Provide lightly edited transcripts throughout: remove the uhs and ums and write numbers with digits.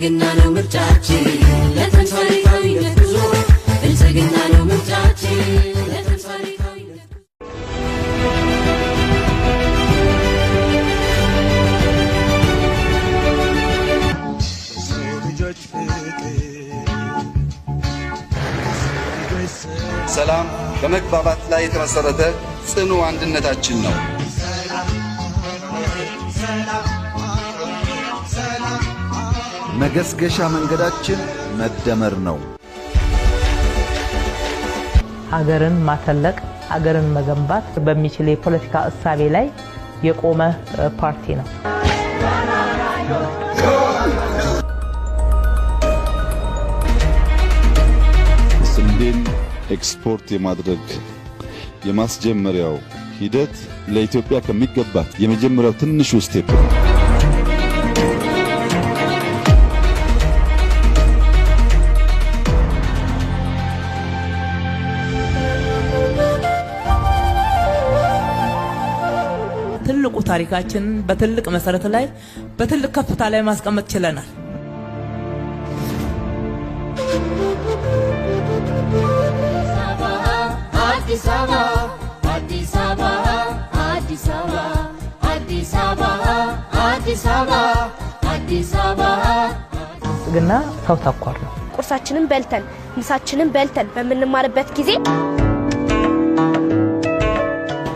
ብልጽግና ነው ምርጫችን ለተንሳሪታዊነት ጉዞ ብልጽግና ነው ምርጫችን ለተንሳሪታዊነት ሰላም በመግባባት ላይ የተመሰረተ ጽኑ አንድነታችን ነው። መገስገሻ መንገዳችን መደመር ነው። ሀገርን ማተለቅ ሀገርን መገንባት በሚችል የፖለቲካ እሳቤ ላይ የቆመ ፓርቲ ነው። ስንዴን ኤክስፖርት የማድረግ የማስጀመሪያው ሂደት ለኢትዮጵያ ከሚገባት የመጀመሪያው ትንሹ ስቴፕ ነው። ትልቁ ታሪካችን በትልቅ መሰረት ላይ በትልቅ ከፍታ ላይ ማስቀመጥ ችለናል። አዲስ አበባ አዲስ አበባ አዲስ አበባ አዲስ አበባ አዲስ አበባ አዲስ አበባ ብልጽግና ሰው ተኮር ነው። ቁርሳችንን በልተን ምሳችንን በልተን በመንማርበት ጊዜ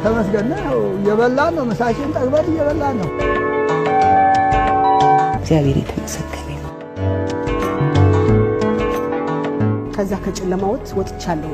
ተመስገን ነው የበላን ነው ምሳችን ጠግበን እየበላን ነው። እግዚአብሔር የተመሰገነ ነው። ከዛ ከጨለማው ወጥቻለሁ።